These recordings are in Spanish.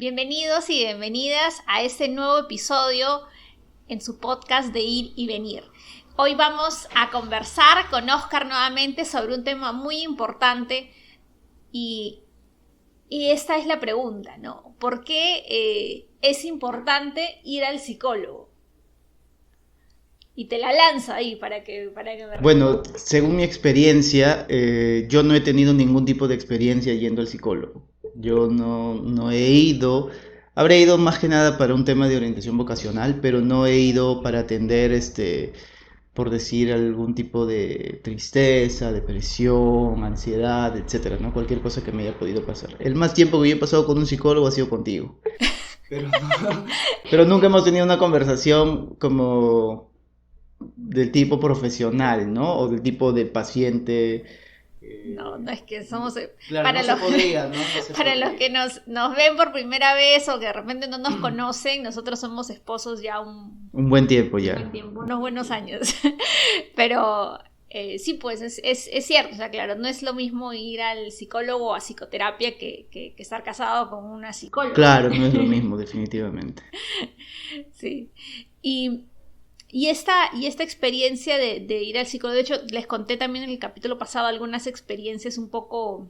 Bienvenidos y bienvenidas a este nuevo episodio en su podcast de Ir y Venir. Hoy vamos a conversar con Óscar nuevamente sobre un tema muy importante y esta es la pregunta, ¿no? ¿Por qué es importante ir al psicólogo? Y te la lanzo ahí para que me... Bueno, según mi experiencia, yo no he tenido ningún tipo de experiencia yendo al psicólogo. Yo no he ido, habré ido más que nada para un tema de orientación vocacional, pero no he ido para atender, por decir, algún tipo de tristeza, depresión, ansiedad, etcétera, ¿no? Cualquier cosa que me haya podido pasar. El más tiempo que yo he pasado con un psicólogo ha sido contigo. Pero nunca hemos tenido una conversación como del tipo profesional, ¿no? O del tipo de paciente. No es que somos... Claro, para no los, se podría, ¿no? No se para podría. los que nos ven por primera vez o que de repente no nos conocen, nosotros somos esposos ya Un buen tiempo ya. buen tiempo, unos buenos años. Pero sí, pues es cierto, o sea, claro, no es lo mismo ir al psicólogo o a psicoterapia que estar casado con una psicóloga. Claro, no es lo mismo, definitivamente. Sí. Y esta experiencia de ir al psicólogo, de hecho les conté también en el capítulo pasado algunas experiencias un poco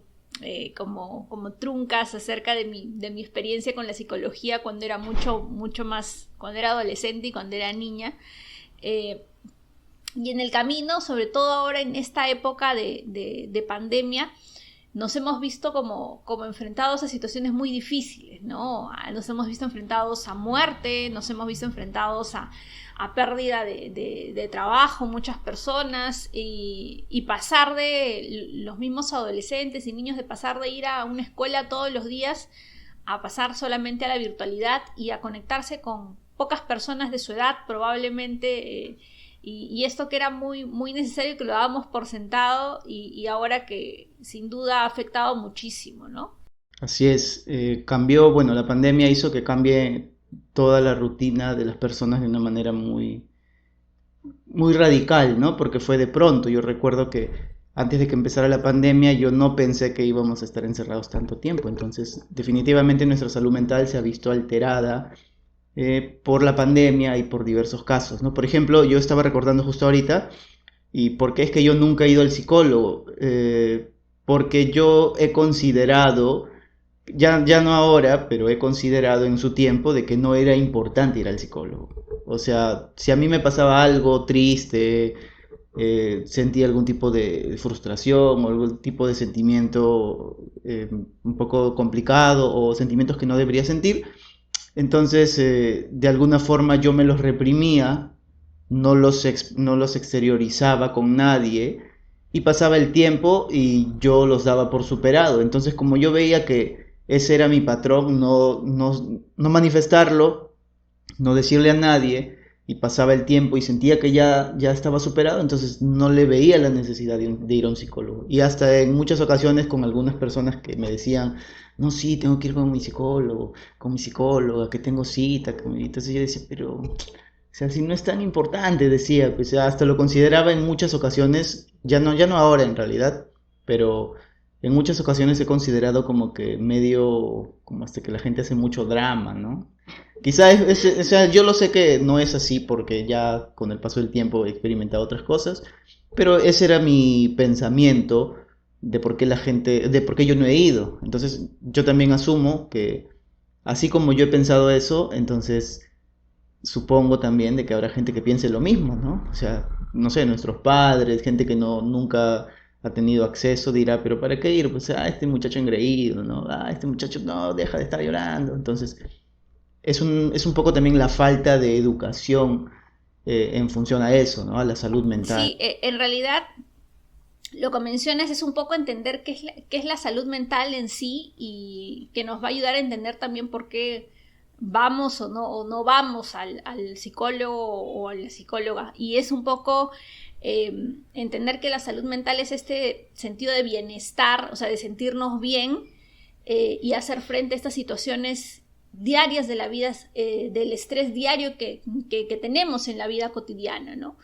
como truncas acerca de mi experiencia con la psicología cuando era mucho más, cuando era adolescente y cuando era niña. Y en el camino, sobre todo ahora en esta época de pandemia, nos hemos visto como enfrentados a situaciones muy difíciles, ¿no? Nos hemos visto enfrentados a muerte, nos hemos visto enfrentados a pérdida de trabajo, muchas personas, y pasar de los mismos adolescentes y niños de pasar de ir a una escuela todos los días a pasar solamente a la virtualidad y a conectarse con pocas personas de su edad, probablemente, y esto que era muy, muy necesario, que lo dábamos por sentado, y ahora que sin duda ha afectado muchísimo, ¿no? Así es, cambió, bueno, la pandemia hizo que cambie toda la rutina de las personas de una manera muy radical, ¿no? Porque fue de pronto. Yo recuerdo que antes de que empezara la pandemia yo no pensé que íbamos a estar encerrados tanto tiempo. Entonces, definitivamente nuestra salud mental se ha visto alterada por la pandemia y por diversos casos, ¿no? Por ejemplo, yo estaba recordando justo ahorita, y por qué es que yo nunca he ido al psicólogo, porque yo he considerado, ya no ahora, pero he considerado en su tiempo de que no era importante ir al psicólogo. O sea, si a mí me pasaba algo triste, sentía algún tipo de frustración o algún tipo de sentimiento un poco complicado o sentimientos que no debería sentir, entonces de alguna forma yo me los reprimía, no los exteriorizaba con nadie y pasaba el tiempo y yo los daba por superado. Entonces, como yo veía que ese era mi patrón, no manifestarlo, no decirle a nadie, y pasaba el tiempo y sentía que ya estaba superado, entonces no le veía la necesidad de ir a un psicólogo. Y hasta en muchas ocasiones con algunas personas que me decían, no, sí, tengo que ir con mi psicólogo, con mi psicóloga, que tengo cita. Entonces yo decía, pero, o sea, si no es tan importante, decía, pues hasta lo consideraba en muchas ocasiones, ya no ahora en realidad, pero en muchas ocasiones he considerado como que medio, como hasta que la gente hace mucho drama, ¿no? Quizá o sea, yo lo sé que no es así porque ya con el paso del tiempo he experimentado otras cosas, pero ese era mi pensamiento de por qué yo no he ido. Entonces, yo también asumo que así como yo he pensado eso, entonces supongo también de que habrá gente que piense lo mismo, ¿no? O sea, no sé, nuestros padres, gente que nunca ha tenido acceso, dirá, pero ¿para qué ir? Pues, este muchacho engreído, ¿no? Este muchacho no deja de estar llorando. Entonces, es un poco también la falta de educación en función a eso, ¿no? A la salud mental. Sí, en realidad lo que mencionas es un poco entender qué es la salud mental en sí y que nos va a ayudar a entender también por qué vamos o no vamos al psicólogo o a la psicóloga. Y es un poco entender que la salud mental es este sentido de bienestar, o sea, de sentirnos bien y hacer frente a estas situaciones diarias de la vida, del estrés diario que tenemos en la vida cotidiana, ¿no?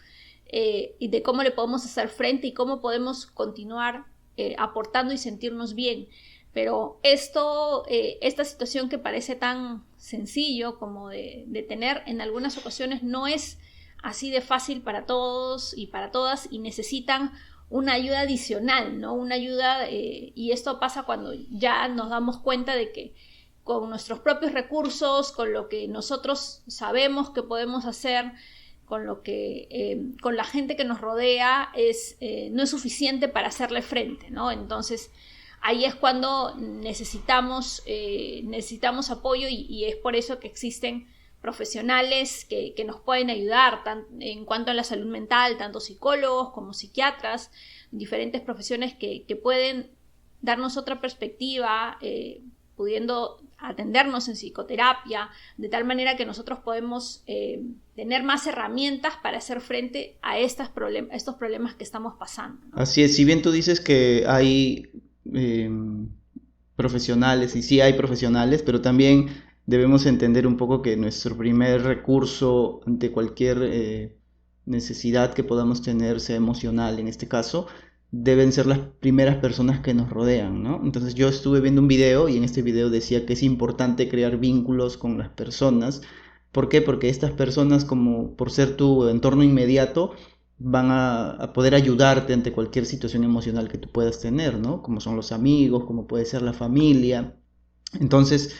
Y de cómo le podemos hacer frente y cómo podemos continuar aportando y sentirnos bien. Pero esta situación que parece tan sencillo como de tener, en algunas ocasiones no es así de fácil para todos y para todas, y necesitan una ayuda adicional, ¿no? Una ayuda, y esto pasa cuando ya nos damos cuenta de que con nuestros propios recursos, con lo que nosotros sabemos que podemos hacer, con lo que con la gente que nos rodea, no es suficiente para hacerle frente, ¿no? Entonces ahí es cuando necesitamos apoyo, y es por eso que existen profesionales que nos pueden ayudar en cuanto a la salud mental, tanto psicólogos como psiquiatras, diferentes profesiones que pueden darnos otra perspectiva, pudiendo atendernos en psicoterapia, de tal manera que nosotros podemos tener más herramientas para hacer frente a estos problemas que estamos pasando, ¿no? Así es, si bien tú dices que hay profesionales, y sí hay profesionales, pero también debemos entender un poco que nuestro primer recurso ante cualquier necesidad que podamos tener, sea emocional en este caso, deben ser las primeras personas que nos rodean, ¿no? Entonces yo estuve viendo un video y en este video decía que es importante crear vínculos con las personas. ¿Por qué? Porque estas personas, como por ser tu entorno inmediato, van a poder ayudarte ante cualquier situación emocional que tú puedas tener, ¿no? Como son los amigos, como puede ser la familia. Entonces,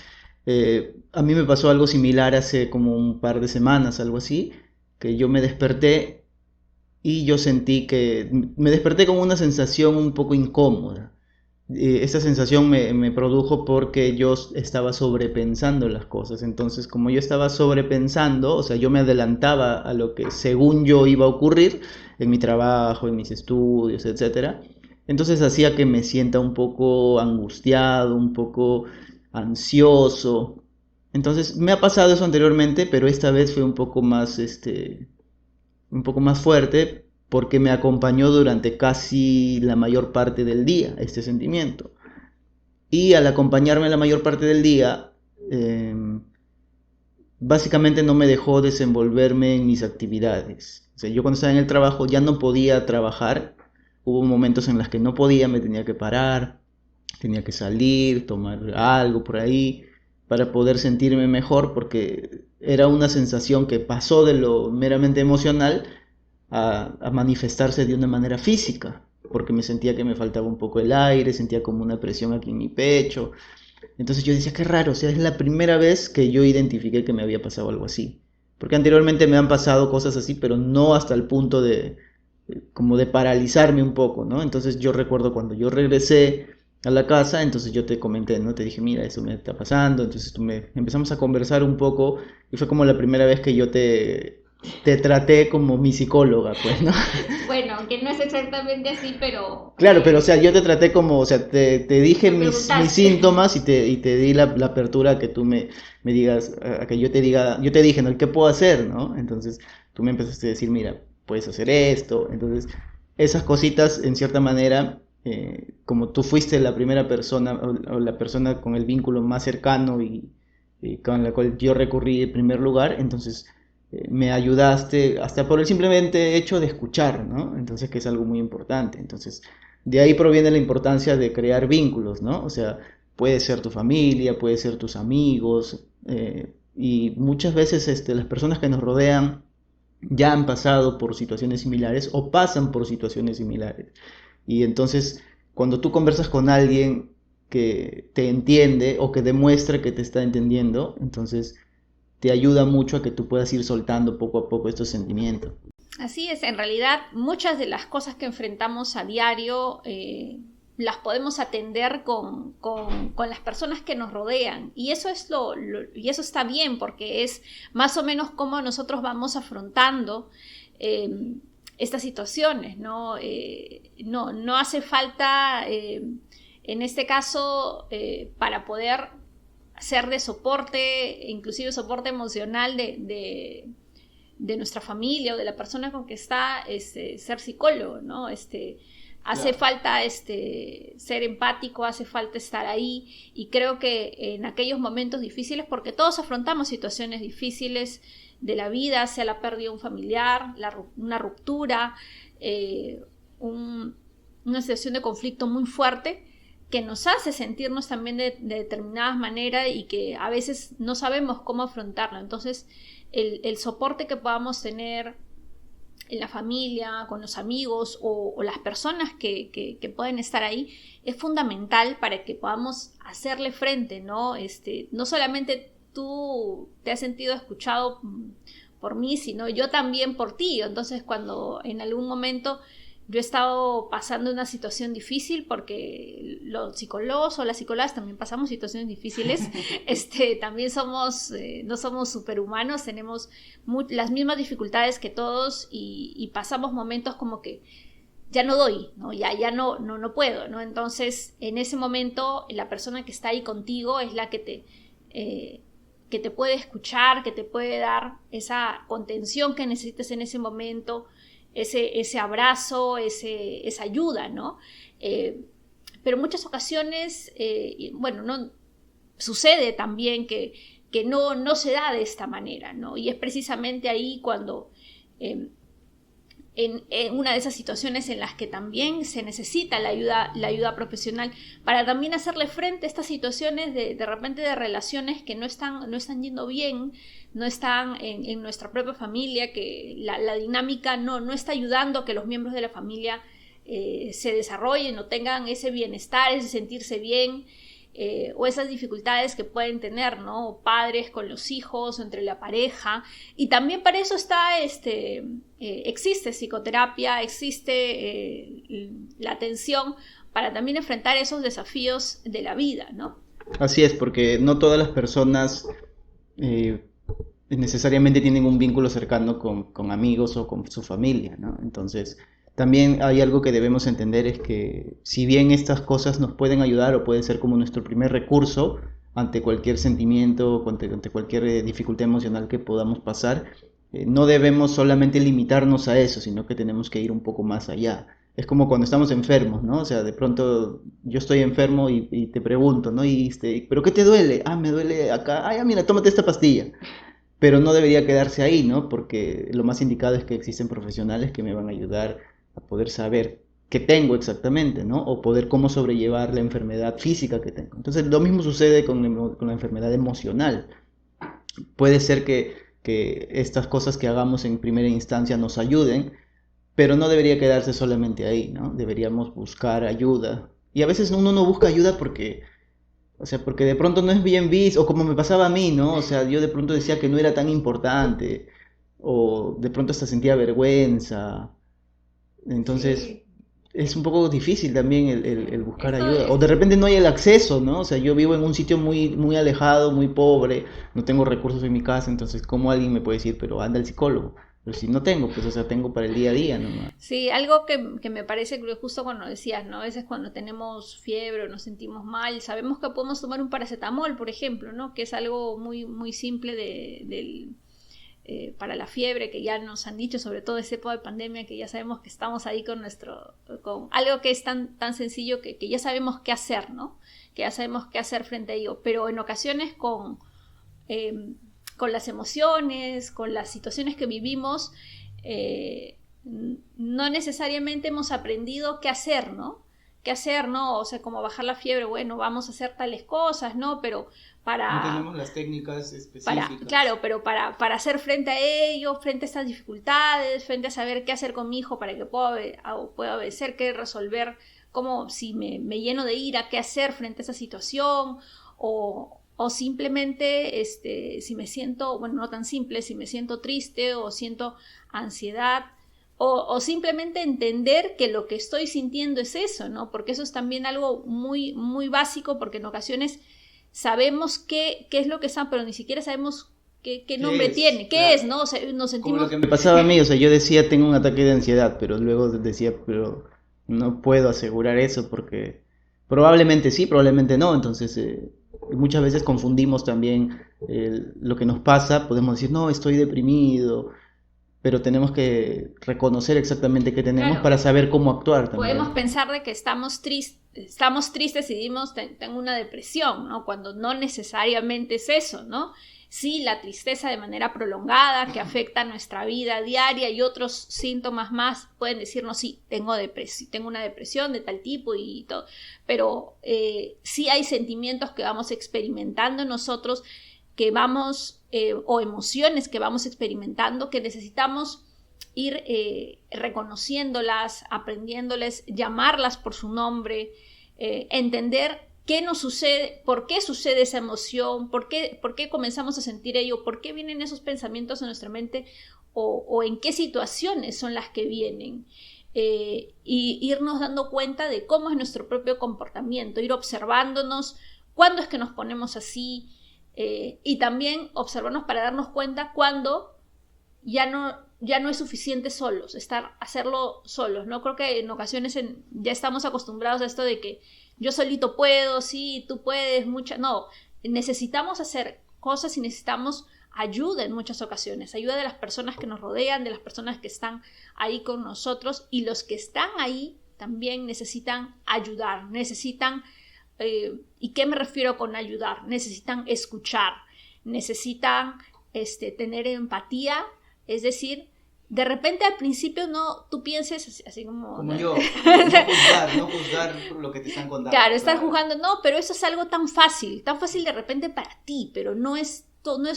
a mí me pasó algo similar hace como un par de semanas, algo así, que yo me desperté y yo sentí que me desperté con una sensación un poco incómoda. Esta sensación me produjo porque yo estaba sobrepensando las cosas. Entonces, como yo estaba sobrepensando, o sea, yo me adelantaba a lo que según yo iba a ocurrir en mi trabajo, en mis estudios, etcétera. Entonces hacía que me sienta un poco angustiado, un poco ansioso. Entonces, me ha pasado eso anteriormente, pero esta vez fue un poco más fuerte, porque me acompañó durante casi la mayor parte del día este sentimiento. Y al acompañarme la mayor parte del día, eh, básicamente no me dejó desenvolverme en mis actividades. O sea, yo cuando estaba en el trabajo ya no podía trabajar. Hubo momentos en los que no podía, me tenía que parar, tenía que salir, tomar algo por ahí para poder sentirme mejor, porque era una sensación que pasó de lo meramente emocional a manifestarse de una manera física, porque me sentía que me faltaba un poco el aire, sentía como una presión aquí en mi pecho. Entonces yo decía, qué raro, o sea, es la primera vez que yo identifiqué que me había pasado algo así. Porque anteriormente me han pasado cosas así, pero no hasta el punto de como de paralizarme un poco, ¿no? Entonces yo recuerdo cuando yo regresé a la casa, entonces yo te comenté, ¿no? Te dije, mira, eso me está pasando, entonces empezamos a conversar un poco, y fue como la primera vez que yo te traté como mi psicóloga, pues, ¿no? Bueno, aunque no es exactamente así, pero... Claro, pero o sea, yo te traté como, o sea, te dije Me mis preguntaste. síntomas, y te di la apertura a que tú me digas, a que yo te diga, yo te dije, ¿no? ¿Qué puedo hacer, no? Entonces tú me empezaste a decir, mira, puedes hacer esto. Entonces, esas cositas, en cierta manera, como tú fuiste la primera persona, o la persona con el vínculo más cercano, y con la cual yo recurrí en primer lugar, entonces me ayudaste hasta por el simplemente hecho de escuchar, ¿no? Entonces, que es algo muy importante. Entonces, de ahí proviene la importancia de crear vínculos, ¿no? O sea, puede ser tu familia, puede ser tus amigos, y muchas veces las personas que nos rodean ya han pasado por situaciones similares o pasan por situaciones similares. Y entonces, cuando tú conversas con alguien que te entiende o que demuestra que te está entendiendo, entonces te ayuda mucho a que tú puedas ir soltando poco a poco estos sentimientos. Así es, en realidad muchas de las cosas que enfrentamos a diario las podemos atender con las personas que nos rodean, y eso es y eso está bien, porque es más o menos cómo nosotros vamos afrontando estas situaciones, ¿no? No hace falta en este caso para poder ser de soporte, inclusive soporte emocional de nuestra familia o de la persona con que está, ser psicólogo, ¿no? Hace falta ser empático, hace falta estar ahí, y creo que en aquellos momentos difíciles, porque todos afrontamos situaciones difíciles de la vida, sea la pérdida de un familiar, una ruptura, una situación de conflicto muy fuerte, que nos hace sentirnos también de determinadas maneras y que a veces no sabemos cómo afrontarlo. Entonces, el soporte que podamos tener en la familia, con los amigos o las personas que pueden estar ahí, es fundamental para que podamos hacerle frente, ¿no? No solamente tú te has sentido escuchado por mí, sino yo también por ti. Entonces, cuando en algún momento yo he estado pasando una situación difícil, porque los psicólogos o las psicólogas también pasamos situaciones difíciles, también no somos superhumanos, tenemos las mismas dificultades que todos y pasamos momentos como que ya no doy, ¿no? Ya no puedo, ¿no? Entonces, en ese momento, la persona que está ahí contigo es la que te puede escuchar, que te puede dar esa contención que necesites en ese momento, ese abrazo, esa ayuda, ¿no? Pero en muchas ocasiones, no sucede también que no se da de esta manera, ¿no? Y es precisamente ahí cuando en una de esas situaciones en las que también se necesita la ayuda profesional para también hacerle frente a estas situaciones de repente de relaciones que no están yendo bien, no están en nuestra propia familia, que la dinámica no está ayudando a que los miembros de la familia se desarrollen o tengan ese bienestar, ese sentirse bien, o esas dificultades que pueden tener, ¿no? Padres con los hijos, entre la pareja. Y también para eso existe psicoterapia, existe la atención para también enfrentar esos desafíos de la vida, ¿no? Así es, porque no todas las personas necesariamente tienen un vínculo cercano con amigos o con su familia, ¿no? Entonces, también hay algo que debemos entender, es que si bien estas cosas nos pueden ayudar o pueden ser como nuestro primer recurso ante cualquier sentimiento, ante cualquier dificultad emocional que podamos pasar, no debemos solamente limitarnos a eso, sino que tenemos que ir un poco más allá. Es como cuando estamos enfermos, ¿no? O sea, de pronto yo estoy enfermo y te pregunto, ¿no? ¿Pero qué te duele? Ah, me duele acá. Ah, ya, mira, tómate esta pastilla. Pero no debería quedarse ahí, ¿no? Porque lo más indicado es que existen profesionales que me van a ayudar a poder saber qué tengo exactamente, ¿no? O poder cómo sobrellevar la enfermedad física que tengo. Entonces, lo mismo sucede con la enfermedad emocional. Puede ser que estas cosas que hagamos en primera instancia nos ayuden, pero no debería quedarse solamente ahí, ¿no? Deberíamos buscar ayuda. Y a veces uno no busca ayuda porque de pronto no es bien visto, o como me pasaba a mí, ¿no? O sea, yo de pronto decía que no era tan importante, o de pronto hasta sentía vergüenza. Entonces, sí, es un poco difícil también el buscar ayuda. O de repente no hay el acceso, ¿no? O sea, yo vivo en un sitio muy, muy alejado, muy pobre, no tengo recursos en mi casa, entonces, ¿cómo alguien me puede decir, pero anda al psicólogo? Pero si no tengo, pues, o sea, tengo para el día a día nomás. Sí, algo que me parece que justo cuando decías, ¿no? A veces cuando tenemos fiebre o nos sentimos mal, sabemos que podemos tomar un paracetamol, por ejemplo, ¿no? Que es algo muy, muy simple para la fiebre, que ya nos han dicho, sobre todo en esta época de pandemia, que ya sabemos que estamos ahí con algo que es tan sencillo que ya sabemos qué hacer, ¿no? Que ya sabemos qué hacer frente a ello. Pero en ocasiones con las emociones, con las situaciones que vivimos, no necesariamente hemos aprendido qué hacer, ¿no? ¿Qué hacer, no? O sea, como bajar la fiebre, bueno, vamos a hacer tales cosas, ¿no? Pero no tenemos las técnicas específicas. Pero para hacer frente a ello, frente a estas dificultades, frente a saber qué hacer con mi hijo para que pueda obedecer, qué resolver, cómo, si me lleno de ira, qué hacer frente a esa situación, o simplemente, si me siento, bueno, no tan simple, si me siento triste o siento ansiedad, o simplemente entender que lo que estoy sintiendo es eso, ¿no? Porque eso es también algo muy, muy básico, porque en ocasiones sabemos qué es lo que está, pero ni siquiera sabemos qué nombre tiene, qué es, ¿no? O sea, nos sentimos... Como lo que me pasaba a mí, o sea, yo decía tengo un ataque de ansiedad, pero luego decía, pero no puedo asegurar eso porque probablemente sí, probablemente no, entonces muchas veces confundimos también lo que nos pasa, podemos decir, no, estoy deprimido, pero tenemos que reconocer exactamente qué tenemos, claro, para saber cómo actuar también. Podemos pensar de que estamos tristes y decimos, tengo una depresión, ¿no? Cuando no necesariamente es eso, ¿no? Sí, la tristeza de manera prolongada que afecta nuestra vida diaria, y otros síntomas más pueden decirnos, sí, tengo una depresión de tal tipo y todo, pero sí hay sentimientos que vamos experimentando nosotros, o emociones que vamos experimentando, que necesitamos ir reconociéndolas, aprendiéndoles, llamarlas por su nombre, entender qué nos sucede, por qué sucede esa emoción, por qué comenzamos a sentir ello, por qué vienen esos pensamientos en nuestra mente, o en qué situaciones son las que vienen. Y irnos dando cuenta de cómo es nuestro propio comportamiento, ir observándonos cuándo es que nos ponemos así, y también observarnos para darnos cuenta cuándo ya no es suficiente hacerlo solos, ¿no? Creo que en ocasiones ya estamos acostumbrados a esto de que yo solito puedo, sí, tú puedes, no, necesitamos hacer cosas y necesitamos ayuda en muchas ocasiones, ayuda de las personas que nos rodean, de las personas que están ahí con nosotros, y los que están ahí también necesitan ayudar, ¿y qué me refiero con ayudar? Necesitan escuchar, necesitan tener empatía, es decir, de repente al principio tú pienses así como yo, no juzgar lo que te están contando. Claro, estar juzgando, no, pero eso es algo tan fácil de repente para ti, pero no es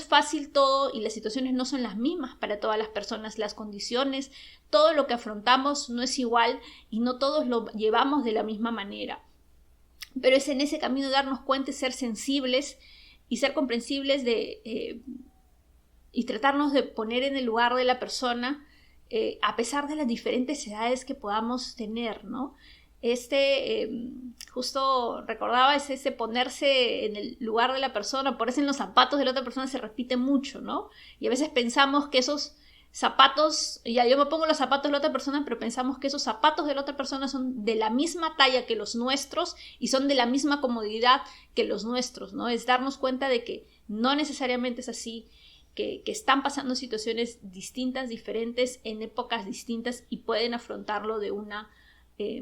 fácil todo, y las situaciones no son las mismas para todas las personas, las condiciones, todo lo que afrontamos no es igual y no todos lo llevamos de la misma manera. Pero es en ese camino darnos cuenta, ser sensibles y ser comprensibles y tratarnos de poner en el lugar de la persona, a pesar de las diferentes edades que podamos tener, ¿no? Justo recordaba ese ponerse en el lugar de la persona, ponerse en los zapatos de la otra persona, se repite mucho, ¿no? Y a veces pensamos que esos zapatos, ya yo me pongo los zapatos de la otra persona, pero pensamos que esos zapatos de la otra persona son de la misma talla que los nuestros y son de la misma comodidad que los nuestros, ¿no? Es darnos cuenta de que no necesariamente es así, que están pasando situaciones distintas, diferentes, en épocas distintas, y pueden afrontarlo de una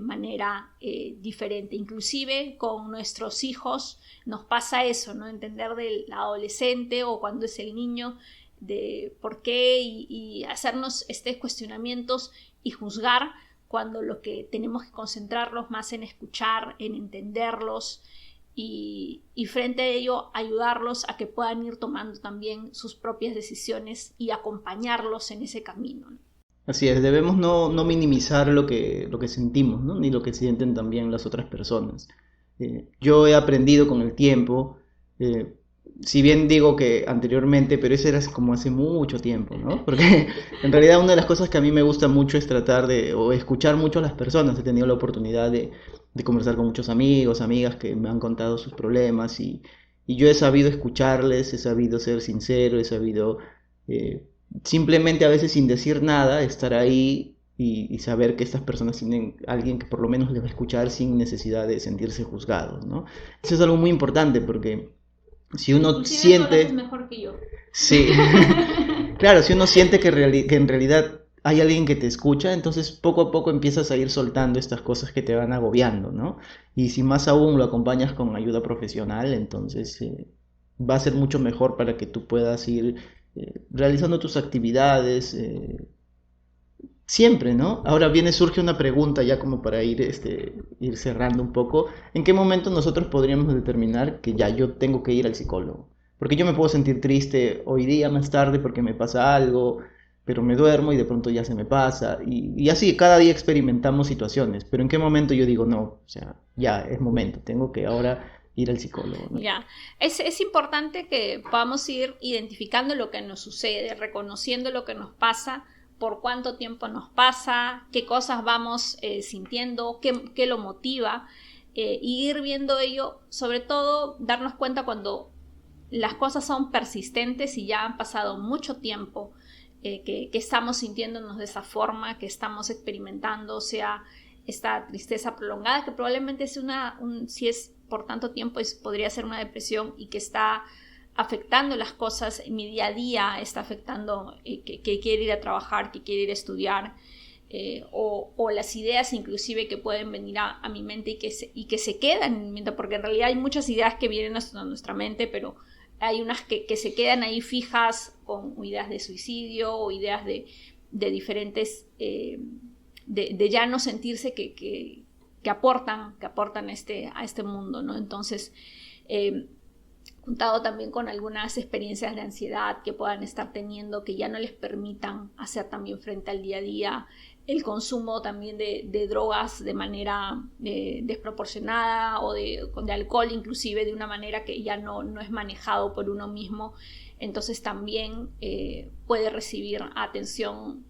manera diferente. Inclusive con nuestros hijos nos pasa eso, ¿no? Entender del adolescente o cuando es el niño, de por qué, y hacernos cuestionamientos y juzgar, cuando lo que tenemos que concentrarnos más en escuchar, en entenderlos, y frente a ello ayudarlos a que puedan ir tomando también sus propias decisiones y acompañarlos en ese camino, ¿no? Así es, debemos no minimizar lo que sentimos, ¿no? Ni lo que sienten también las otras personas. Yo he aprendido con el tiempo, si bien digo que anteriormente, pero eso era como hace mucho tiempo, ¿no? Porque en realidad una de las cosas que a mí me gusta mucho es o escuchar mucho a las personas. He tenido la oportunidad de conversar con muchos amigos, amigas que me han contado sus problemas, y yo he sabido escucharles, he sabido ser sincero, he sabido simplemente, a veces sin decir nada, estar ahí y saber que estas personas tienen alguien que por lo menos les va a escuchar sin necesidad de sentirse juzgados, ¿no? Eso es algo muy importante, porque si uno siente... es mejor que yo. Sí, claro, si uno siente que en realidad hay alguien que te escucha, entonces poco a poco empiezas a ir soltando estas cosas que te van agobiando, ¿no? Y si más aún lo acompañas con ayuda profesional, entonces va a ser mucho mejor para que tú puedas ir realizando tus actividades siempre, ¿no? Ahora surge una pregunta ya como para ir cerrando un poco. ¿En qué momento nosotros podríamos determinar que ya yo tengo que ir al psicólogo? Porque yo me puedo sentir triste hoy día, más tarde, porque me pasa algo, pero me duermo y de pronto ya se me pasa. Y así, cada día experimentamos situaciones. Pero ¿en qué momento yo digo, no, o sea, ya es momento, tengo que ahora ir al psicólogo, ¿no? Ya, es importante que podamos ir identificando lo que nos sucede, reconociendo lo que nos pasa, por cuánto tiempo nos pasa, qué cosas vamos sintiendo, qué lo motiva, y ir viendo ello, sobre todo darnos cuenta cuando las cosas son persistentes y ya han pasado mucho tiempo, que estamos sintiéndonos de esa forma, que estamos experimentando, o sea, esta tristeza prolongada, que probablemente es si es por tanto tiempo, podría ser una depresión, y que está afectando las cosas en mi día a día, está afectando que quiere ir a trabajar, que quiere ir a estudiar, o las ideas inclusive que pueden venir a mi mente y que se quedan en mi mente, porque en realidad hay muchas ideas que vienen a nuestra mente, pero hay unas que se quedan ahí fijas con ideas de suicidio o ideas de diferentes, de ya no sentirse que aportan a este mundo, ¿no? Entonces, juntado también con algunas experiencias de ansiedad que puedan estar teniendo, que ya no les permitan hacer también frente al día a día, el consumo también de drogas de manera desproporcionada o de alcohol inclusive de una manera que ya no es manejado por uno mismo, entonces también puede recibir atención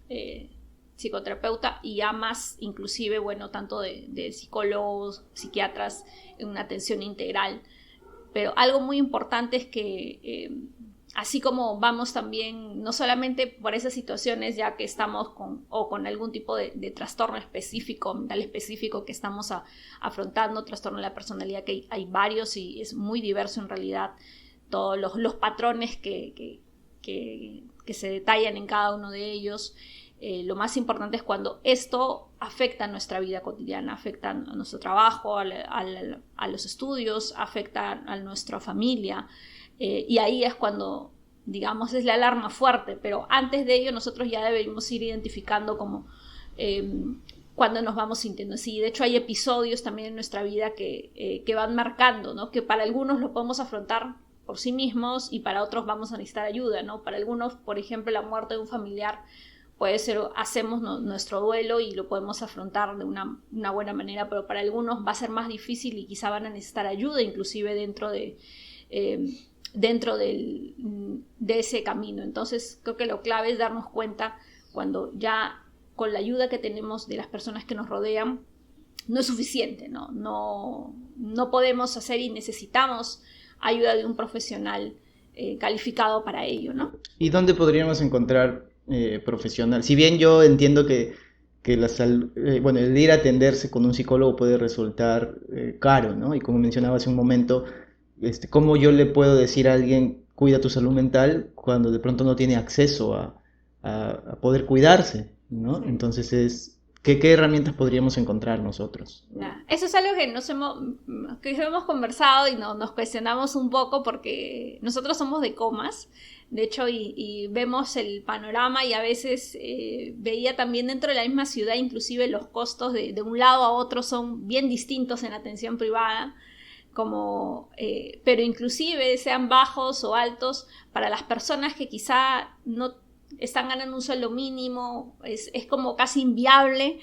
psicoterapeuta y ya más inclusive, bueno, tanto de psicólogos, psiquiatras, en una atención integral. Pero algo muy importante es que así como vamos también, no solamente por esas situaciones ya que estamos con algún tipo de trastorno específico, mental específico que estamos afrontando, trastorno de la personalidad, que hay varios y es muy diverso en realidad, todos los patrones que se detallan en cada uno de ellos. Lo más importante es cuando esto afecta a nuestra vida cotidiana, afecta a nuestro trabajo, a los estudios, afecta a nuestra familia, y ahí es cuando, digamos, es la alarma fuerte, pero antes de ello nosotros ya debemos ir identificando como cuando nos vamos sintiendo así. De hecho hay episodios también en nuestra vida que van marcando, ¿no? Que para algunos lo podemos afrontar por sí mismos y para otros vamos a necesitar ayuda, ¿no? Para algunos, por ejemplo, la muerte de un familiar puede ser, hacemos nuestro duelo y lo podemos afrontar de una buena manera, pero para algunos va a ser más difícil y quizá van a necesitar ayuda, inclusive dentro de ese camino. Entonces creo que lo clave es darnos cuenta cuando ya con la ayuda que tenemos de las personas que nos rodean no es suficiente, no podemos hacer y necesitamos ayuda de un profesional calificado para ello, ¿no? ¿Y dónde podríamos encontrar profesional? Si bien yo entiendo que bueno, el ir a atenderse con un psicólogo puede resultar caro, ¿no? Y como mencionaba hace un momento, ¿cómo yo le puedo decir a alguien cuida tu salud mental cuando de pronto no tiene acceso a poder cuidarse, ¿no? Sí. Entonces, ¿qué herramientas podríamos encontrar nosotros? Eso es algo que hemos conversado y nos cuestionamos un poco porque nosotros somos de Comas, de hecho, y vemos el panorama y a veces veía también dentro de la misma ciudad, inclusive los costos de un lado a otro son bien distintos en atención privada, pero inclusive sean bajos o altos para las personas que quizá no están ganando un sueldo mínimo, es como casi inviable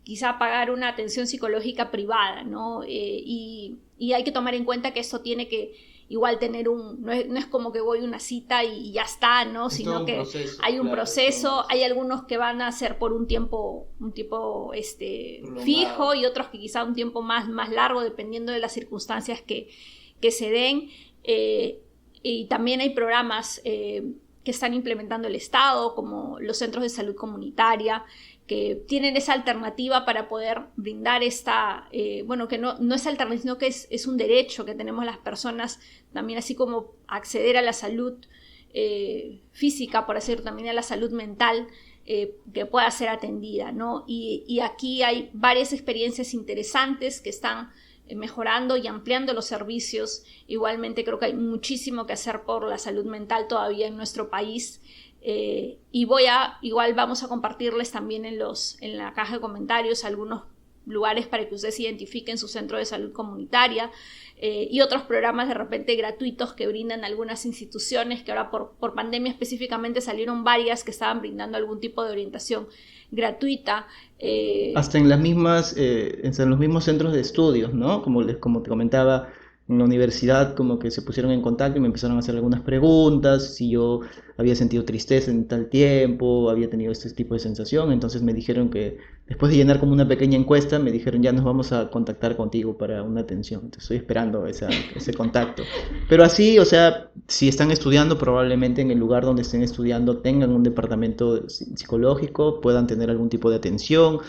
quizá pagar una atención psicológica privada, ¿no? Y hay que tomar en cuenta que esto tiene que igual tener no es como que voy a una cita y ya está, ¿no? Sino que hay un proceso, hay algunos que van a ser por un tiempo fijo y otros que quizá un tiempo más largo dependiendo de las circunstancias que se den, y también hay programas que están implementando el Estado, como los centros de salud comunitaria, que tienen esa alternativa para poder brindar que no es alternativa, sino que es un derecho que tenemos las personas, también así como acceder a la salud física, por decirlo, también a la salud mental, que pueda ser atendida, ¿no? Y aquí hay varias experiencias interesantes que están mejorando y ampliando los servicios. Igualmente creo que hay muchísimo que hacer por la salud mental todavía en nuestro país, y igual vamos a compartirles también en la caja de comentarios algunos lugares para que ustedes identifiquen su centro de salud comunitaria, y otros programas de repente gratuitos que brindan algunas instituciones que ahora por pandemia específicamente salieron varias que estaban brindando algún tipo de orientación gratuita. Hasta en los mismos centros de estudios, ¿no? Como te comentaba, en la universidad como que se pusieron en contacto y me empezaron a hacer algunas preguntas, si yo había sentido tristeza en tal tiempo, había tenido este tipo de sensación. Entonces me dijeron que después de llenar como una pequeña encuesta, me dijeron ya nos vamos a contactar contigo para una atención. Entonces estoy esperando ese contacto. Pero así, o sea, si están estudiando, probablemente en el lugar donde estén estudiando tengan un departamento psicológico, puedan tener algún tipo de atención,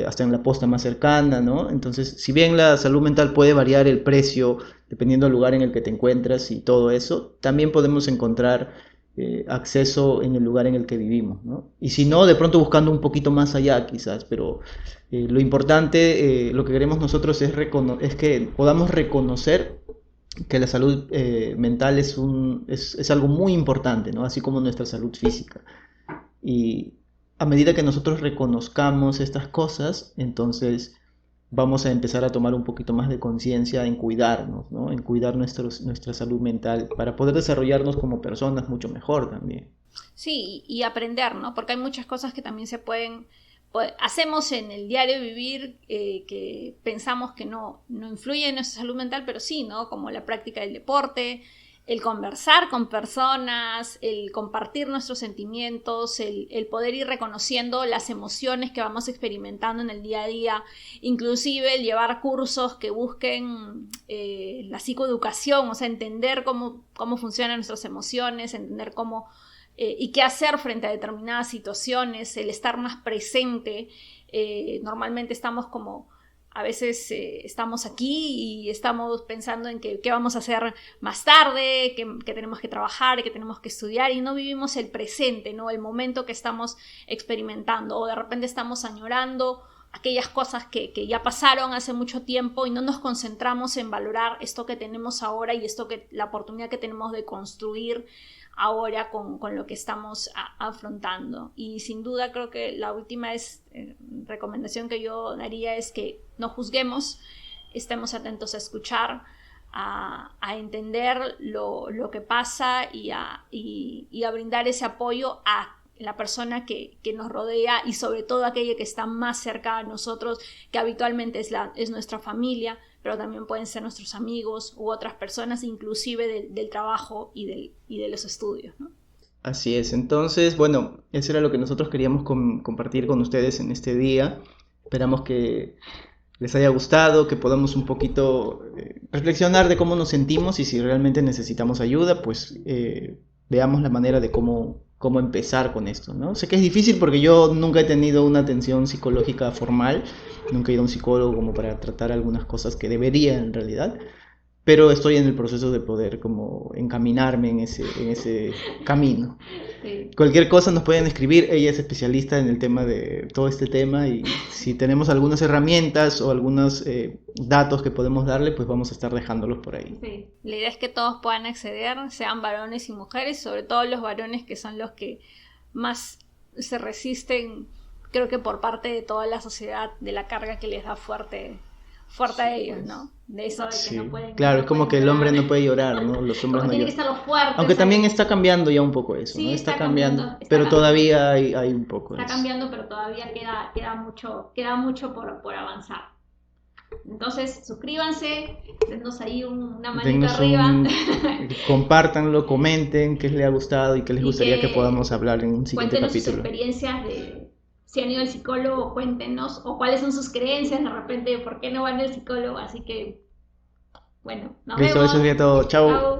hasta en la posta más cercana, ¿no? Entonces, si bien la salud mental puede variar el precio dependiendo del lugar en el que te encuentras y todo eso, también podemos encontrar acceso en el lugar en el que vivimos, ¿no? Y si no, de pronto buscando un poquito más allá quizás, pero lo importante, lo que queremos nosotros es que podamos reconocer que la salud mental es algo muy importante, ¿no? Así como nuestra salud física. Y a medida que nosotros reconozcamos estas cosas, entonces vamos a empezar a tomar un poquito más de conciencia en cuidarnos, ¿no? En cuidar nuestra salud mental para poder desarrollarnos como personas mucho mejor también. Sí, y aprender, ¿no? Porque hay muchas cosas que también hacemos en el diario vivir que pensamos que no influye en nuestra salud mental, pero sí, ¿no? Como la práctica del deporte, el conversar con personas, el compartir nuestros sentimientos, el poder ir reconociendo las emociones que vamos experimentando en el día a día, inclusive el llevar cursos que busquen la psicoeducación, o sea, entender cómo funcionan nuestras emociones, entender cómo y qué hacer frente a determinadas situaciones, el estar más presente. Normalmente estamos como, a veces estamos aquí y estamos pensando en qué vamos a hacer más tarde, que tenemos que trabajar, que tenemos que estudiar, y no vivimos el presente, ¿no? El momento que estamos experimentando, o de repente estamos añorando aquellas cosas que ya pasaron hace mucho tiempo y no nos concentramos en valorar esto que tenemos ahora y la oportunidad que tenemos de construir ahora con lo que estamos afrontando. Y sin duda creo que la última recomendación que yo daría es que no juzguemos, estemos atentos a escuchar, a entender lo que pasa y a brindar ese apoyo a la persona que nos rodea, y sobre todo aquella que está más cerca a nosotros, que habitualmente es nuestra familia, pero también pueden ser nuestros amigos u otras personas, inclusive del trabajo y de los estudios, ¿no? Así es. Entonces, bueno, eso era lo que nosotros queríamos compartir con ustedes en este día. Esperamos que les haya gustado, que podamos un poquito reflexionar de cómo nos sentimos, y si realmente necesitamos ayuda, pues veamos la manera de cómo empezar con esto, ¿no? Sé que es difícil porque yo nunca he tenido una atención psicológica formal, nunca he ido a un psicólogo como para tratar algunas cosas que debería en realidad, pero estoy en el proceso de poder como encaminarme en ese camino. Sí. Cualquier cosa nos pueden escribir, ella es especialista en el tema de todo este tema, y si tenemos algunas herramientas o algunos datos que podemos darle, pues vamos a estar dejándolos por ahí. Sí. La idea es que todos puedan acceder, sean varones y mujeres, sobre todo los varones, que son los que más se resisten, creo que por parte de toda la sociedad, de la carga que les da fuerte a ellos, ¿no? De eso de que Sí, no pueden. claro, No es como pueden que el hombre llorar. no puede llorar, ¿no? Los hombres Como no tienen que lloran. estar los fuertes. Aunque también ahí. está cambiando ya un poco eso, Sí, ¿no? está Cambiando, cambiando, pero todavía hay un poco Está eso. cambiando, pero todavía queda mucho por avanzar. Entonces, suscríbanse, denos ahí una manita Denos arriba. compártanlo, comenten qué les ha gustado y qué les Y gustaría que podamos hablar en un siguiente cuéntenos sus capítulo. experiencias de si han ido al psicólogo, cuéntenos, o cuáles son sus creencias de repente, por qué no van al psicólogo. Así que, bueno, nos Listo, vemos. eso sería todo. Chao. Chao.